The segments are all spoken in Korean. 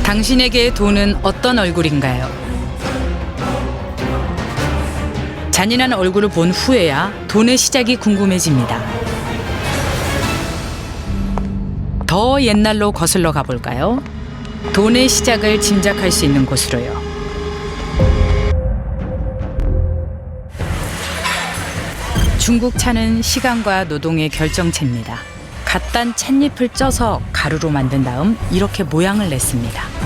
당신에게 돈은 어떤 얼굴인가요? 잔인한 얼굴을 본 후에야 돈의 시작이 궁금해집니다. 더 옛날로 거슬러 가볼까요? 돈의 시작을 짐작할 수 있는 곳으로요. 중국 차는 시간과 노동의 결정체입니다. 갓 딴 찻잎을 쪄서 가루로 만든 다음 이렇게 모양을 냈습니다.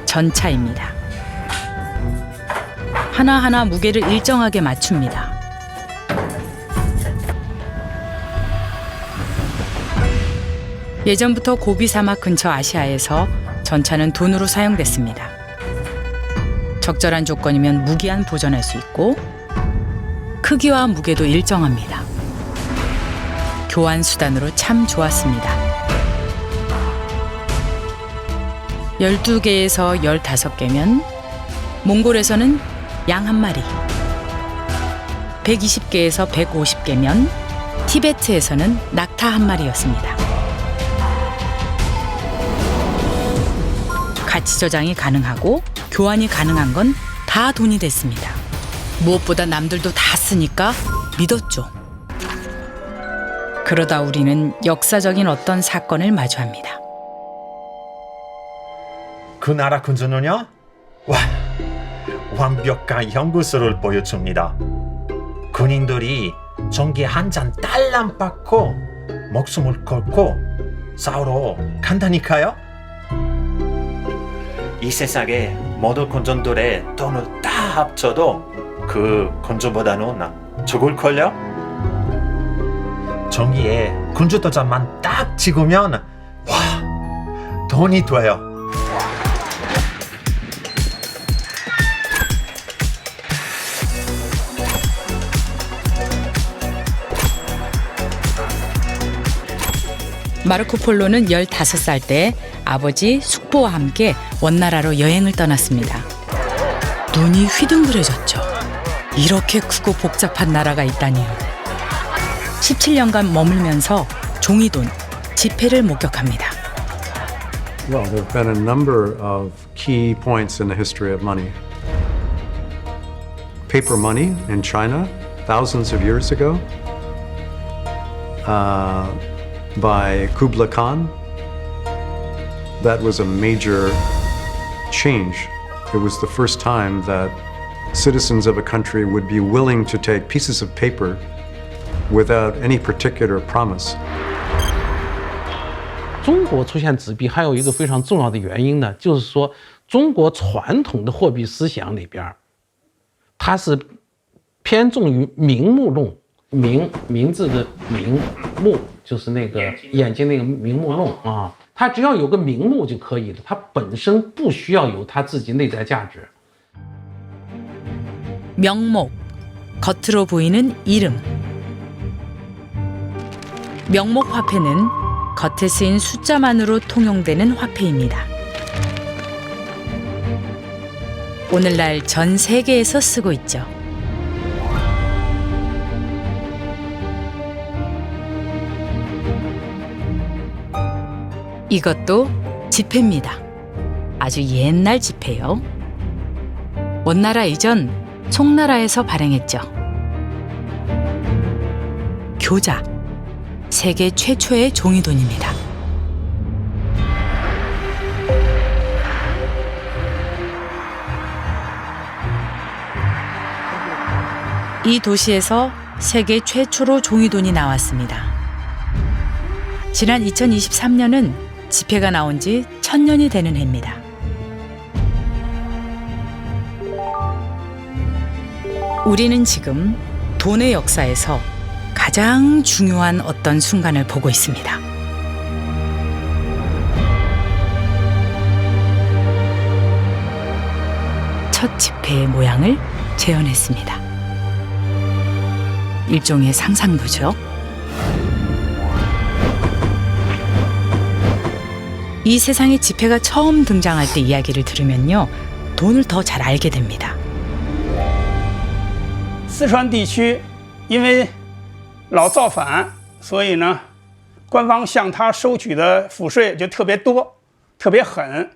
전차입니다. 하나하나 무게를 일정하게 맞춥니다. 예전부터 고비 사막 근처 아시아에서 전차는 돈으로 사용됐습니다. 적절한 조건이면 무기한 보존할 수 있고 크기와 무게도 일정합니다. 교환 수단으로 참 좋았습니다. 12개에서 15개면 몽골에서는 양 한 마리, 120개에서 150개면 티베트에서는 낙타 한 마리였습니다. 가치 저장이 가능하고 교환이 가능한 건 다 돈이 됐습니다. 무엇보다 남들도 다 쓰니까 믿었죠. 그러다 우리는 역사적인 어떤 사건을 마주합니다. 그 나라 군주는요? 와, 완벽한 연구소를 보여줍니다. 군인들이 전기 한 잔 딸랑 받고 목숨을 걸고 싸우러 간다니까요. 이 세상에 모든 군주들의 돈을 다 합쳐도 그 군주보다는 적을걸요? 전기에 군주 도장만 딱 찍으면 와, 돈이 돼요. 마르코 폴로는 15살 때 아버지 숙부와 함께 원나라로 여행을 떠났습니다. 눈이 휘둥그레졌죠. 이렇게 크고 복잡한 나라가 있다니요. 17년간 머물면서 종이돈, 지폐를 목격합니다. Well, there have been a number of key points in the history of money. Paper money in China, thousands of years ago, by Kublai Khan. That was a major change. It was the first time that citizens of a country would be willing to take pieces of paper without any particular promise. 中国出现纸币还有一个非常重要的原因呢，就是说中国传统的货币思想里边，它是偏重于名目论，名字的名目就是那个眼睛那个名目论啊，它只要有个名目就可以了，它本身不需要有它自己内在价值。 명목, 겉으로 보이는 이름. 명목 화폐는 겉에 쓰인 숫자만으로 통용되는 화폐입니다. 오늘날 전 세계에서 쓰고 있죠. 이것도 지폐입니다. 아주 옛날 지폐요. 원나라 이전 송나라에서 발행했죠. 교자, 세계 최초의 종이돈입니다. 이 도시에서 세계 최초로 종이돈이 나왔습니다. 지난 2023년은 지폐가 나온 지 1000년이 되는 해입니다. 우리는 지금 돈의 역사에서 가장 중요한 어떤 순간을 보고 있습니다. 첫 지폐의 모양을 재현했습니다. 일종의 상상도죠. 이 세상에 지폐가 처음 등장할 때 이야기를 들으면요, 돈을 더 잘 알게 됩니다. 四川地区因为老造反，所以呢，官方向他收取的赋税就特别多，特别狠，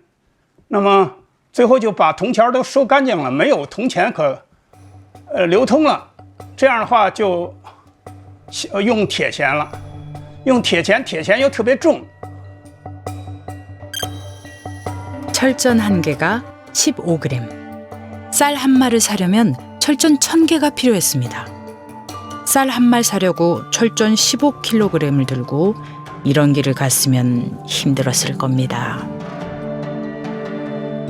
那么最后就把铜钱都收干净了，没有铜钱可流通了。这样的话就用铁钱了，用铁钱又特别重。 철전 1개가 15g. 쌀 한 말을 사려면 철전 1000개가 필요했습니다. 쌀 한 말 사려고 철전 15kg을 들고 이런 길을 갔으면 힘들었을 겁니다.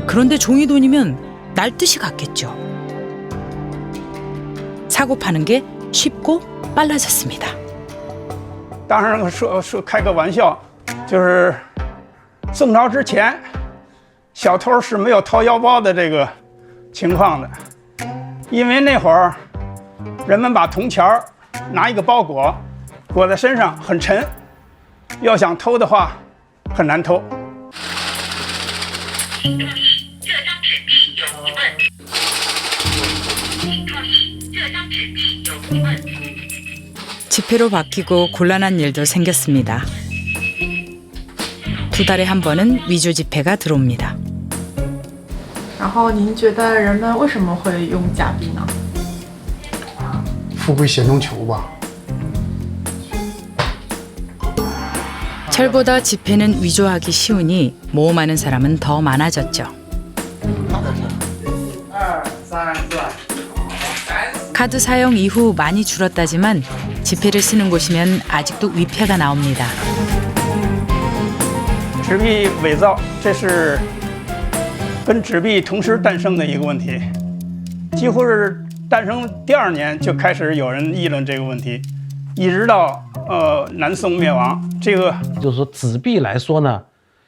그런데 종이돈이면 날듯이 갔겠죠. 사고 파는 게 쉽고 빨라졌습니다. 当然说开个玩笑，就是宋朝之前，小偷是没有掏腰包的这个情况的，因为那会儿人们把铜钱拿一个包裹裹在身上很沉，要想偷的话很难偷。 这张纸币有疑问。请注意，这张纸币有疑问。 지폐로 바뀌고 곤란한 일도 생겼습니다. 2달에 한 번은 위조 지폐가 들어옵니다. 然后您觉得人们为什么会用假币呢？富贵险中求吧。 철보다 지폐는 위조하기 쉬우니 모험하는 사람은 더 많아졌죠. 카드 사용 이후 많이 줄었다지만 지폐를 쓰는 곳이면 아직도 위패가 나옵니다. 纸币伪造，这是跟纸币同时诞生的一个问题，几乎是诞生第2年就开始有人议论这个问题，一直到南宋灭亡。这个就是说纸币来说呢，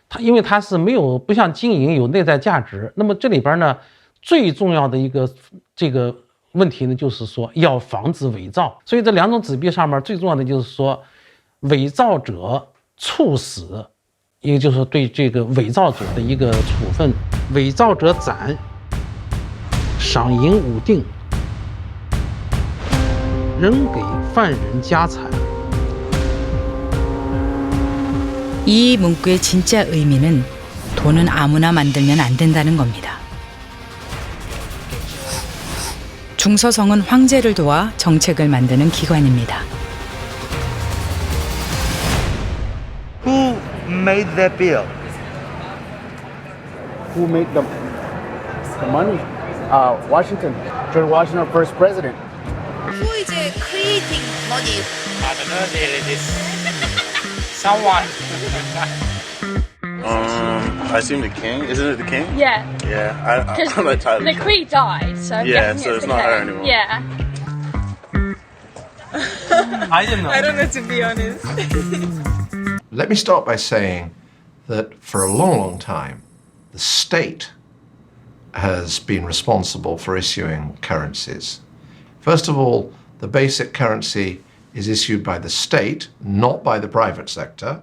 它因为它是没有不像金银有内在价值，那么这里边呢最重要的一个这个问题呢，就是说要防止伪造。所以这2种纸币上面最重要的就是说，伪造者处死，一个就是对这个伪造者的一个处分，伪造者斩，赏银5锭，仍给犯人家产。 이 문구의 진짜 의미는 돈은 아무나 만들면 안 된다는 겁니다. 중서성은 황제를 도와 정책을 만드는 기관입니다. Who made that bill? Who made the money? Washington. George Washington, first president. Who is creating money? I don't know, someone. I assume the king. Isn't it the king? Yeah. Yeah, I'm not entirely The queen died, so I'm Yeah, guessing so it's the not her king. anymore. Yeah. I don't know. I don't know, to be honest. Let me start by saying that for a long, long time, the state has been responsible for issuing currencies. First of all, the basic currency is issued by the state, not by the private sector.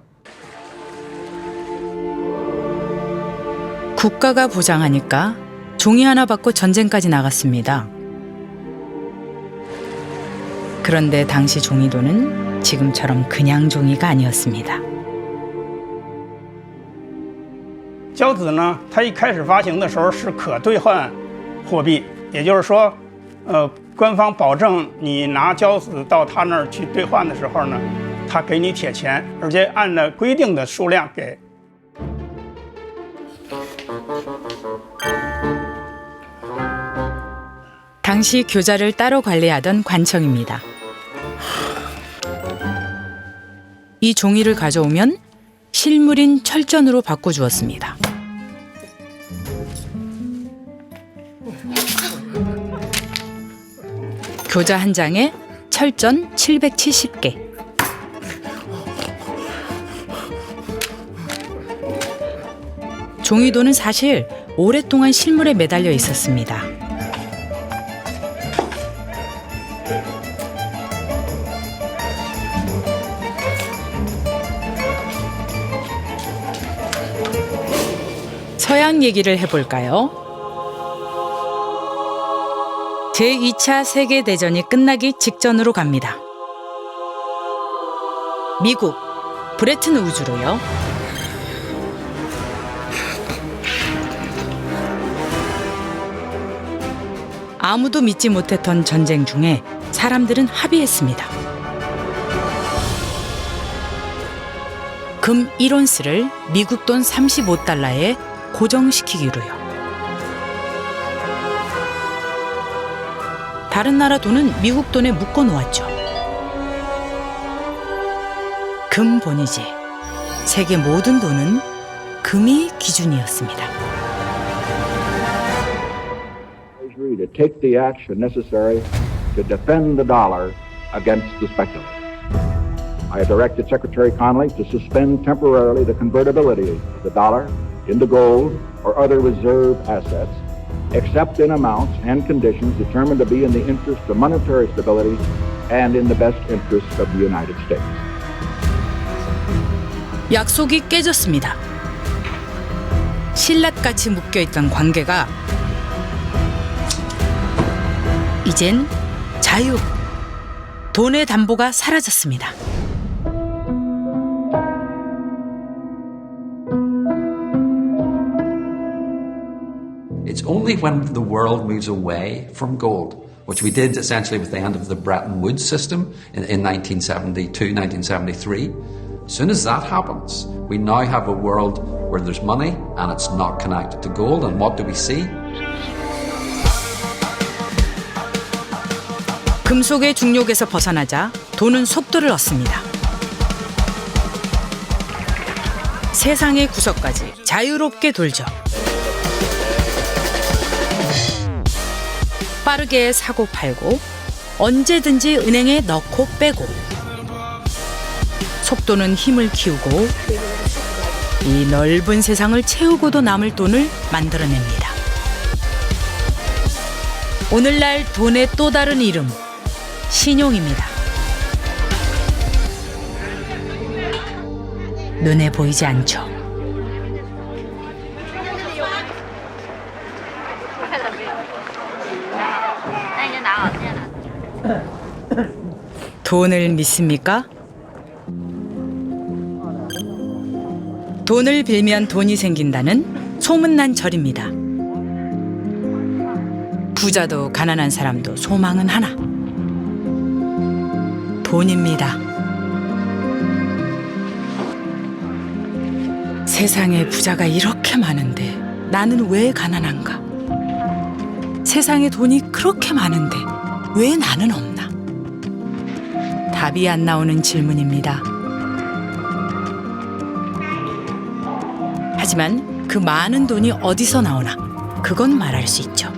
국가가 보장하니까 종이 하나 받고 전쟁까지 나갔습니다. 그런데 당시 종이돈은 지금처럼 그냥 종이가 아니었습니다. 交子呢，它一开始发行的时候是可兑换货币，也就是说，官方保证你拿交子到他那儿去兑换的时候呢，他给你铁钱，而且按照规定的数量给。 당시 교자를 따로 관리하던 관청입니다. 이 종이를 가져오면 실물인 철전으로 바꿔주었습니다. 교자 한 장에 철전 770개. 종이돈은 사실 오랫동안 실물에 매달려 있었습니다. 서양 얘기를 해볼까요? 제2차 세계대전이 끝나기 직전으로 갑니다. 미국, 브레튼 우즈로요. 아무도 믿지 못했던 전쟁 중에 사람들은 합의했습니다. 금 1온스를 미국 돈 35달러에 고정시키기로요. 다른 나라 돈은 미국 돈에 묶어 놓았죠. 금본이지. 세계 모든 돈은 금이 기준이었습니다. To take the action necessary to defend the dollar against the speculator. I have directed Secretary Connally to suspend temporarily the convertibility of the dollar into gold or other reserve assets, except in amounts and conditions determined to be in the interest of monetary stability and in the best interest of the United States. 약속이 깨졌습니다. 신라같이 묶여있던 관계가 이젠 자유, 돈의 담보가 사라졌습니다. It's only when the world moves away from gold, which we did essentially with the end of the Bretton Woods system in 1972, 1973. As soon as that happens, we now have a world where there's money and it's not connected to gold. And what do we see? 금속의 중력에서 벗어나자 돈은 속도를 얻습니다. 세상의 구석까지 자유롭게 돌죠. 빠르게 사고 팔고 언제든지 은행에 넣고 빼고 속도는 힘을 키우고 이 넓은 세상을 채우고도 남을 돈을 만들어냅니다. 오늘날 돈의 또 다른 이름, 신용입니다. 눈에 보이지 않죠. 돈을 믿습니까? 돈을 빌면 돈이 생긴다는 소문난 절입니다. 부자도 가난한 사람도 소망은 하나. 돈입니다. 세상에 부자가 이렇게 많은데 나는 왜 가난한가? 세상에 돈이 그렇게 많은데 왜 나는 없나? 답이 안 나오는 질문입니다. 하지만 그 많은 돈이 어디서 나오나? 그건 말할 수 있죠.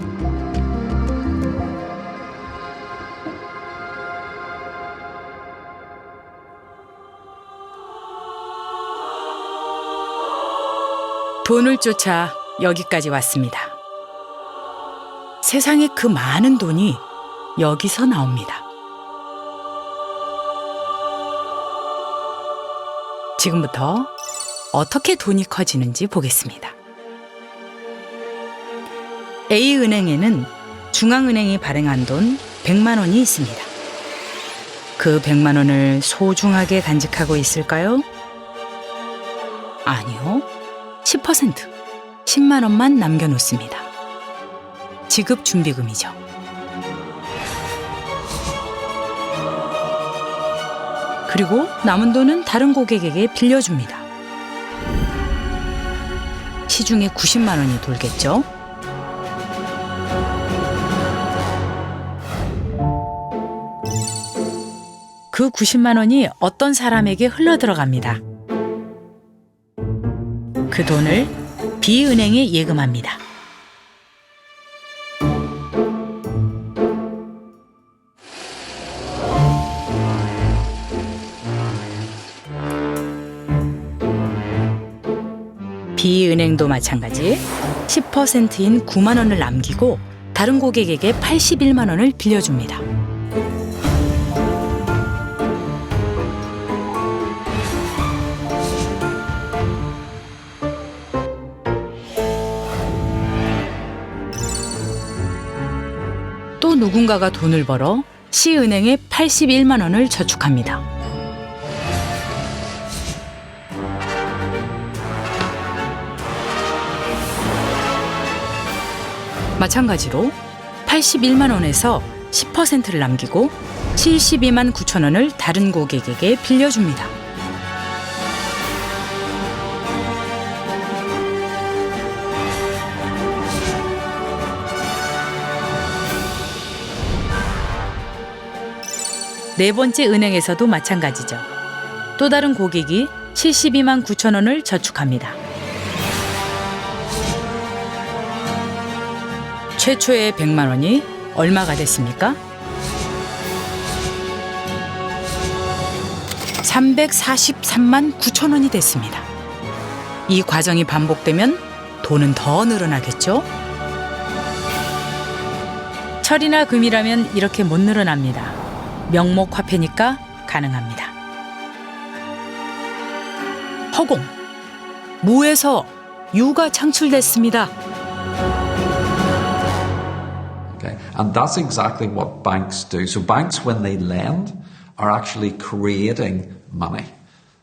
돈을 쫓아 여기까지 왔습니다. 세상에 그 많은 돈이 여기서 나옵니다. 지금부터 어떻게 돈이 커지는지 보겠습니다. A은행에는 중앙은행이 발행한 돈 100만 원이 있습니다. 그 100만 원을 소중하게 간직하고 있을까요? 아니요. 10%, 10만 원만 남겨놓습니다. 지급 준비금이죠. 그리고 남은 돈은 다른 고객에게 빌려줍니다. 시중에 90만 원이 돌겠죠? 그 90만 원이 어떤 사람에게 흘러들어갑니다. 그 돈을 B은행에 예금합니다. B은행도 마찬가지 10%인 9만 원을 남기고 다른 고객에게 81만 원을 빌려줍니다. 또 누군가가 돈을 벌어 C은행에 81만 원을 저축합니다. 마찬가지로 81만 원에서 10%를 남기고 72만 9천 원을 다른 고객에게 빌려줍니다. 네 번째 은행에서도 마찬가지죠. 또 다른 고객이 72만 9천 원을 저축합니다. 최초의 100만 원이 얼마가 됐습니까? 343만 9천 원이 됐습니다. 이 과정이 반복되면 돈은 더 늘어나겠죠? 철이나 금이라면 이렇게 못 늘어납니다. 명목 화폐니까 가능합니다. 허공, 무에서 유가 창출됐습니다. Okay? And that's exactly what banks do. So banks, when they lend, are actually creating money.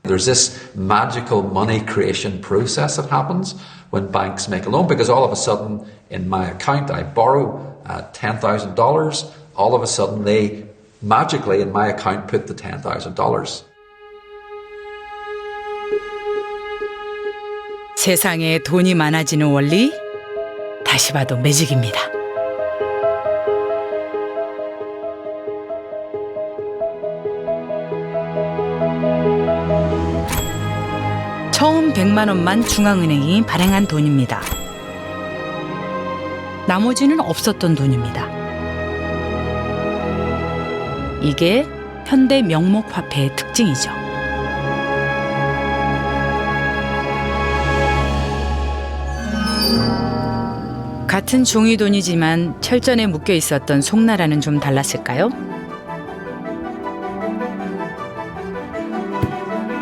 There's this magical money creation process that happens when banks make a loan, because all of a sudden in my account I borrow $10,000, all of a sudden they magically in my account put the $10,000. 세상에 돈이 많아지는 원리, 다시 봐도 매직입니다. 처음 100만 원만 중앙은행이 발행한 돈입니다. 나머지는 없었던 돈입니다. 이게 현대 명목 화폐의 특징이죠. 같은 종이돈이지만 철전에 묶여 있었던 송나라는 좀 달랐을까요?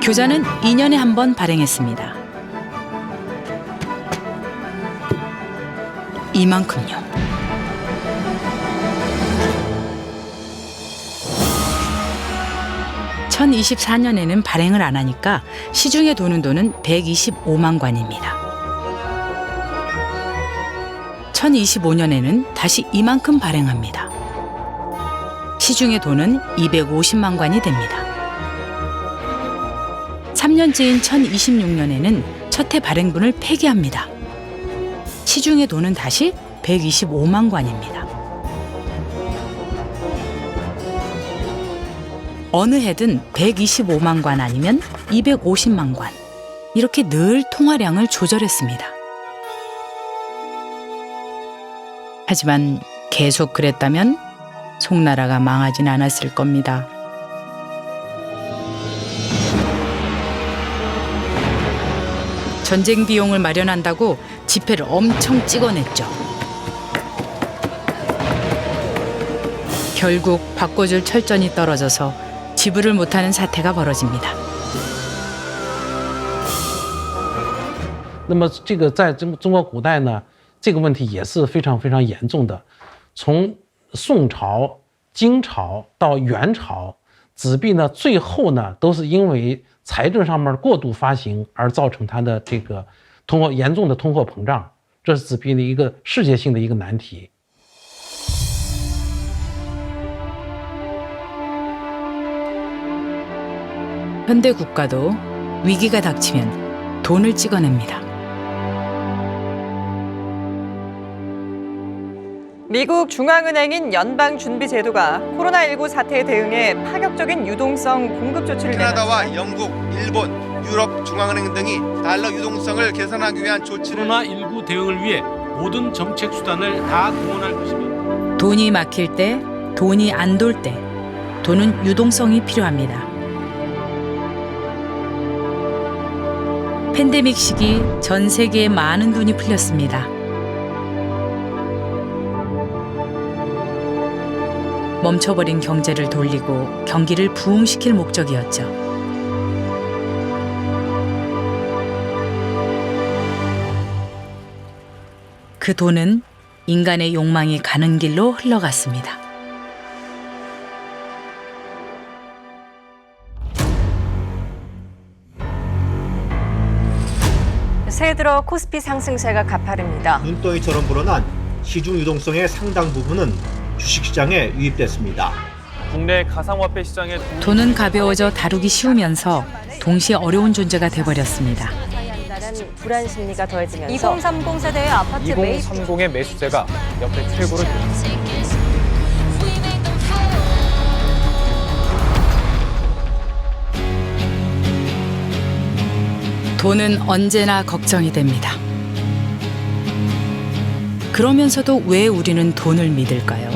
교자는 2년에 한 번 발행했습니다. 이만큼요. (2024년에는) 발행을 안 하니까 시중에 도는 돈은 125만 관입니다. 2025년에는 다시 이만큼 발행합니다. 시중에 돈은 250만 관이 됩니다. 3년째인 2026년에는 첫 해 발행분을 폐기합니다. 시중에 돈은 다시 125만 관입니다. 어느 해든 125만 관 아니면 250만 관. 이렇게 늘 통화량을 조절했습니다. 하지만 계속 그랬다면 송나라가 망하진 않았을 겁니다. 전쟁 비용을 마련한다고 지폐를 엄청 찍어냈죠. 결국 바꿔줄 철전이 떨어져서 지불을 못하는 사태가 벌어집니다. 那么这个在中国古代呢，这个问题也是非常非常严重的。从宋朝、金朝到元朝，纸币呢最后呢都是因为财政上面过度发行而造成它的这个严重的通货膨胀，这是纸币的一个世界性的一个难题。 현대 국가도 위기가 닥치면 돈을 찍어냅니다. 미국 중앙은행인 연방준비제도가 코로나19 사태에 대응해 파격적인 유동성 공급 조치를 캐나다와 내면서 영국, 일본, 유럽 중앙은행 등이 달러 유동성을 개선하기 위한 조치를 코로나19 대응을 위해 모든 정책 수단을 다 동원할 것입니다. 돈이 막힐 때, 돈이 안 돌 때, 돈은 유동성이 필요합니다. 팬데믹 시기 전 세계에 많은 돈이 풀렸습니다. 멈춰버린 경제를 돌리고 경기를 부흥시킬 목적이었죠. 그 돈은 인간의 욕망이 가는 길로 흘러갔습니다. 새해 들어 코스피 상승세가 가파릅니다. 눈덩이처럼 불어난 시중 유동성의 상당 부분은 주식시장에 유입됐습니다. 국내 가상화폐 시장의 돈은 가벼워져 다루기 쉬우면서 동시에 어려운 존재가 돼버렸습니다. 불안 심리가 더해지면서 2030 세대의 아파트 매입 2030의 매수세가 역대 최고를 기록했습니다. 돈은 언제나 걱정이 됩니다. 그러면서도 왜 우리는 돈을 믿을까요?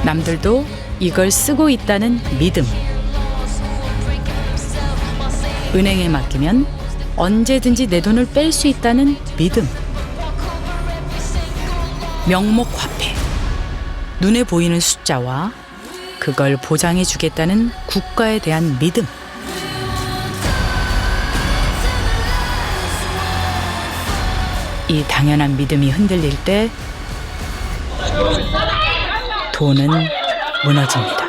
남들도 이걸 쓰고 있다는 믿음. 은행에 맡기면 언제든지 내 돈을 뺄 수 있다는 믿음. 명목 화폐. 눈에 보이는 숫자와 그걸 보장해 주겠다는 국가에 대한 믿음. 이 당연한 믿음이 흔들릴 때 돈은 무너집니다.